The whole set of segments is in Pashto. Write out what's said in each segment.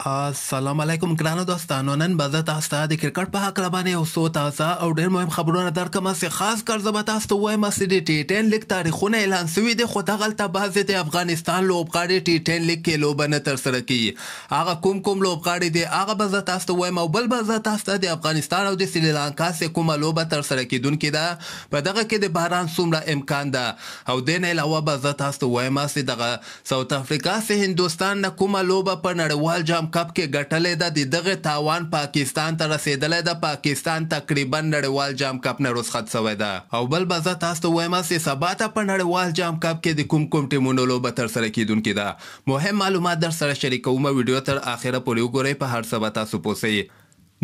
السلام علیکم ګرانو دوستانو. نن به زه تاسو ته د کرکټ په هکله باندې یو څو تازه او ډېر مهم خبرونه درکړم چې خاص کر زه به تاسو ته ووایم چې د ټي10 لیګ تاریخونه اعلان سوي دي، خو دغلته بعضې د افغانستان لوبغاړي ټي10 لیګ کې لوبه نه ترسره کوي. هغه کوم لوبغاړي دي هغه به زه تاسو ته ووایم، او بل به زه تاسو ته د افغانستان او د سریلانکا چې کومه لوبه ترسره کیدونکې ده په دغه کې د باران څومره امکان ده. او دې نه علاوه به زه تاسو ته ووایم چې دغه ساوت افریقا چې هندوستان نه کومه لوبه په نړیوال جام کپ کې ګټلې ده، د دغه تاوان پاکستان ته رسېدلی ده. پاکستان تقریبا نړیوال جام کپ نه رخصت شوی ده. او بل به زه تاسو ته ووایم چې سبا ته په نړیوال جام کپ کې د کوم ټیمونو لوبه ترسره کیدونکې ده. مهم معلومات در سره شریکوم، ویډیو تر اخره پورې وګورئ، په هر څه به تاسو پوه شئ.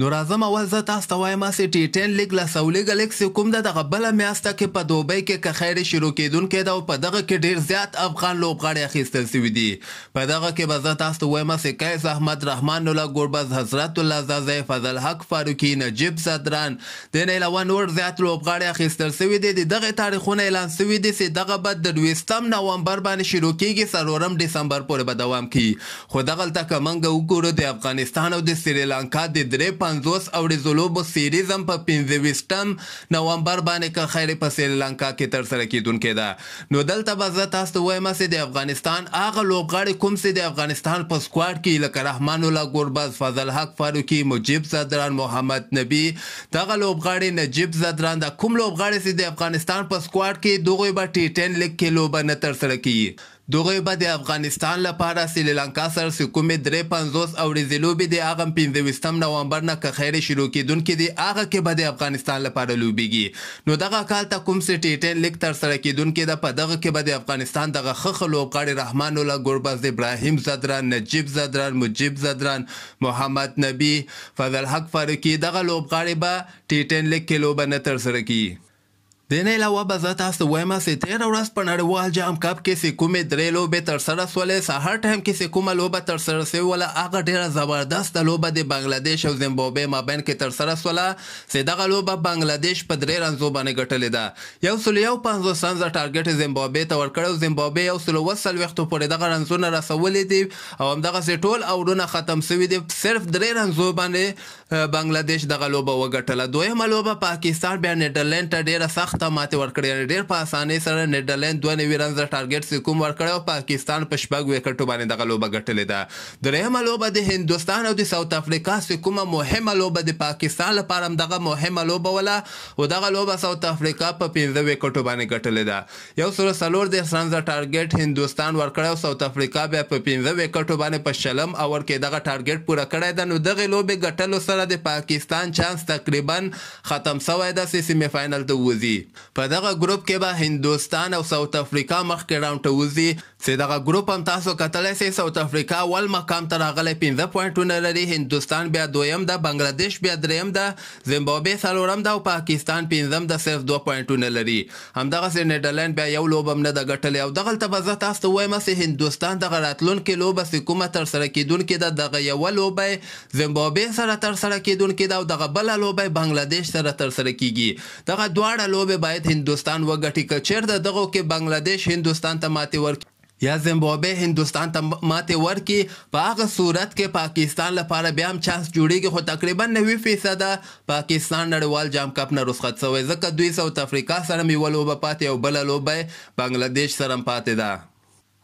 نو راځم اول زه تاسو ته وایم چې ټي10 لیګ له سولې ګلیګ چې کوم ده دغه بله میاشته کې په دوبۍ کې که خیر شروع کیدونکی ده، او په دغه کې ډېر زیات افغان لوبغاړي اخیستل سوي دي. په دغه کې به زه تاسو ته ووایم چې قیس احمد، رحمان الله ګربز، حضرت الله زازی، فضل حق فاروقي، نجیب صدران، د نه علاوه نور زیات لوبغاړي اخیستل سوي دي. د دغه تاریخونه اعلان سوي دي چې دغه به د 20 نومبر باندې شروع کیږي، 4 دسمبر پورې به دوام کوي. خو دغلته که موږ وګورو د افغانستان او د سریلانکا د 350 او د لوبو سیریز هم په 25 نومبر باندې که خیر په سریلانکا کې ترسره کیدونکې ده. نو دلته به زه تاسو ته وایم چې د افغانستان هغه لوبغاړي کوم چې د افغانستان په سکواډ کې لکه رحمان الله ګربز، فضل حق فاروقي، مجیب صدران، محمد نبی، دغه لوبغاړي نجیب صدران، دا کوم لوبغاړي چې د افغانستان په سکواډ کې دغوی به ټي10 لیګ کې لوبه نه ترسره کوي. دغوی به د افغانستان لپاره سریلانکا سره چې کومې 350 او ورځې لوبې دي هغه 25 نومبر نه که خیر شروع کیدونکې دي هغه کې به د افغانستان لپاره لوبیږي. نو دغه کال ته کوم چې ټي10 لیګ ترسره کیدونکې ده په دغه کې به د افغانستان دغه ښه لوبغاړي رحمان الله ګربز، ابراهیم صدران، نجیب صدران، مجیب صدران، محمد نبی، فضل حق فاروقي، دغه لوبغاړي به ټي10 لیګ کې لوبه نه ترسره کوي. د نه علاوه به زه تاسو ته ووایم چې تېره ورځ په نړیوال جام کپ کې چې کومې 3 لوبې ترسره سولې، سهار ټایم کې چې کومه لوبه ترسره سوې وله هغه ډېره زبردسته لوبه د بنګلادیش او زیمبابوې مابین کې ترسره سوله، چې دغه لوبه بنګلادیش په 3 رنزو باندې ګټلې ده. 151 رنزه ټارګټ زیمبابوې ته ورکړی، او زیمبابوې 140 پورې دغه رنزونه رسولي دي، او همدغسې ټول اورونه ختم سوي دي. صرف 3 رنزو باندې بنګلادیش دغه لوبه وګټله. دویمه لوبه پاکستان بیا نیدرلینډ ته ډېره سخت ماتې ورکړې، ډېر په اسانۍ سره نیدرلینډ 92 رنزه ټارګټ چې کوم ورکړی، او پاکستان په 6 وکټو باندې دغه لوبه ګټلې ده. درېیمه لوبه د هندوستان او د ساوت افریقا چې کومه مهمه لوبه د پاکستان لپاره هم دغه مهمه لوبه وله، او دغه لوبه ساوت افریقا په 15 وکټو باندې ګټلې ده. 140 رنزه ټارګټ هندوستان ورکړی، او ساوت افریقا بیا په 15 وکټو باندې په 40 اور کې دغه ټارګټ پوره کړی ده. نو دغه لوبې ګټلو سره د پاکستان چانس تقریبا ختم شوی ده چې سیمه فاینل ته وځي. په دغه ګروپ کې به هندوستان او ساوت افریقا مخکې راونډ ته وځي، چې دغه ګروپ هم تاسو کتلی سئ. ساوت افریقا اول مقام ته راغلی 15 پوینټونه لري، هندوستان بیا دویم ده، بنګلادیش بیا دریم ده، زیمبابوې څلورم ده، او پاکستان 5م ده، صرف 2 پوینټونه لري. همدغسې نیدرلینډ بیا یو لوبه هم نه ده ګټلې. او دغلته به زه تاسو ته ووایم چې هندوستان دغه راتلونکې لوبه چې کومه ترسره کیدونکې ده دغه یوه لوبه زیمبابوې سره ترسره کیدونکې ده، او دغه بله لوبه بنګلادیش سره ترسره کیږي. دغه دواړه لوبې باید هندوستان وګټي. که چیرته دغو کې بنګلادیش هندوستان ته ماتې ورکړي یا زیمبابوې هندوستان ته ماتې ورکړي، په هغه صورت کې پاکستان لپاره بیا هم چانس جوړیږي، خو تقریبا 90% پاکستان نړیوال جام کپ نه رخصت شوی، ځکه دوی ساوت افریقا سره هم یوه لوبه پاتې، او بله لوبه بنګلادیش سره هم پاتې ده.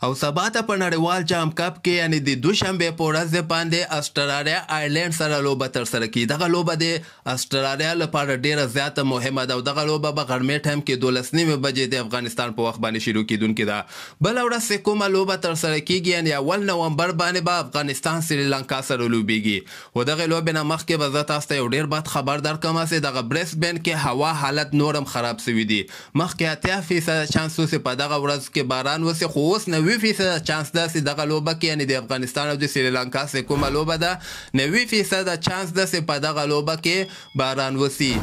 او سبا ته په نړیوال جام کپ کې یعنی د دوشنبې په ورځ باندې استرالیا آیرلینډ سره لوبه ترسره کړي. دغه لوبه د استرالیا لپاره ډیره زیاته مهمه ده، او دغه لوبه به غرمې ټایم کې 12 بجې د افغانستان په وخت باندې شروع کیدونکې ده. بله ورځ چې کومه لوبه ترسره کیږي یعنی 1 نومبر باندې به افغانستان سریلانکا سره لوبیږي. خو دغه لوبې نه مخکې به زه تاسو ته یو ډېر بد خبر درکړم چې دغه بریسبین کې هوا حالت نور هم خراب سوي دي. مخکې 80% چانس و چې په دغه ورځ کې باران وسي، خو اوس 90% چانس ده چې دغه لوبه کې یعنی د افغانستان او د سریلانکا چې کومه لوبه ده 90% چانس ده چې په دغه لوبه کې باران وسي.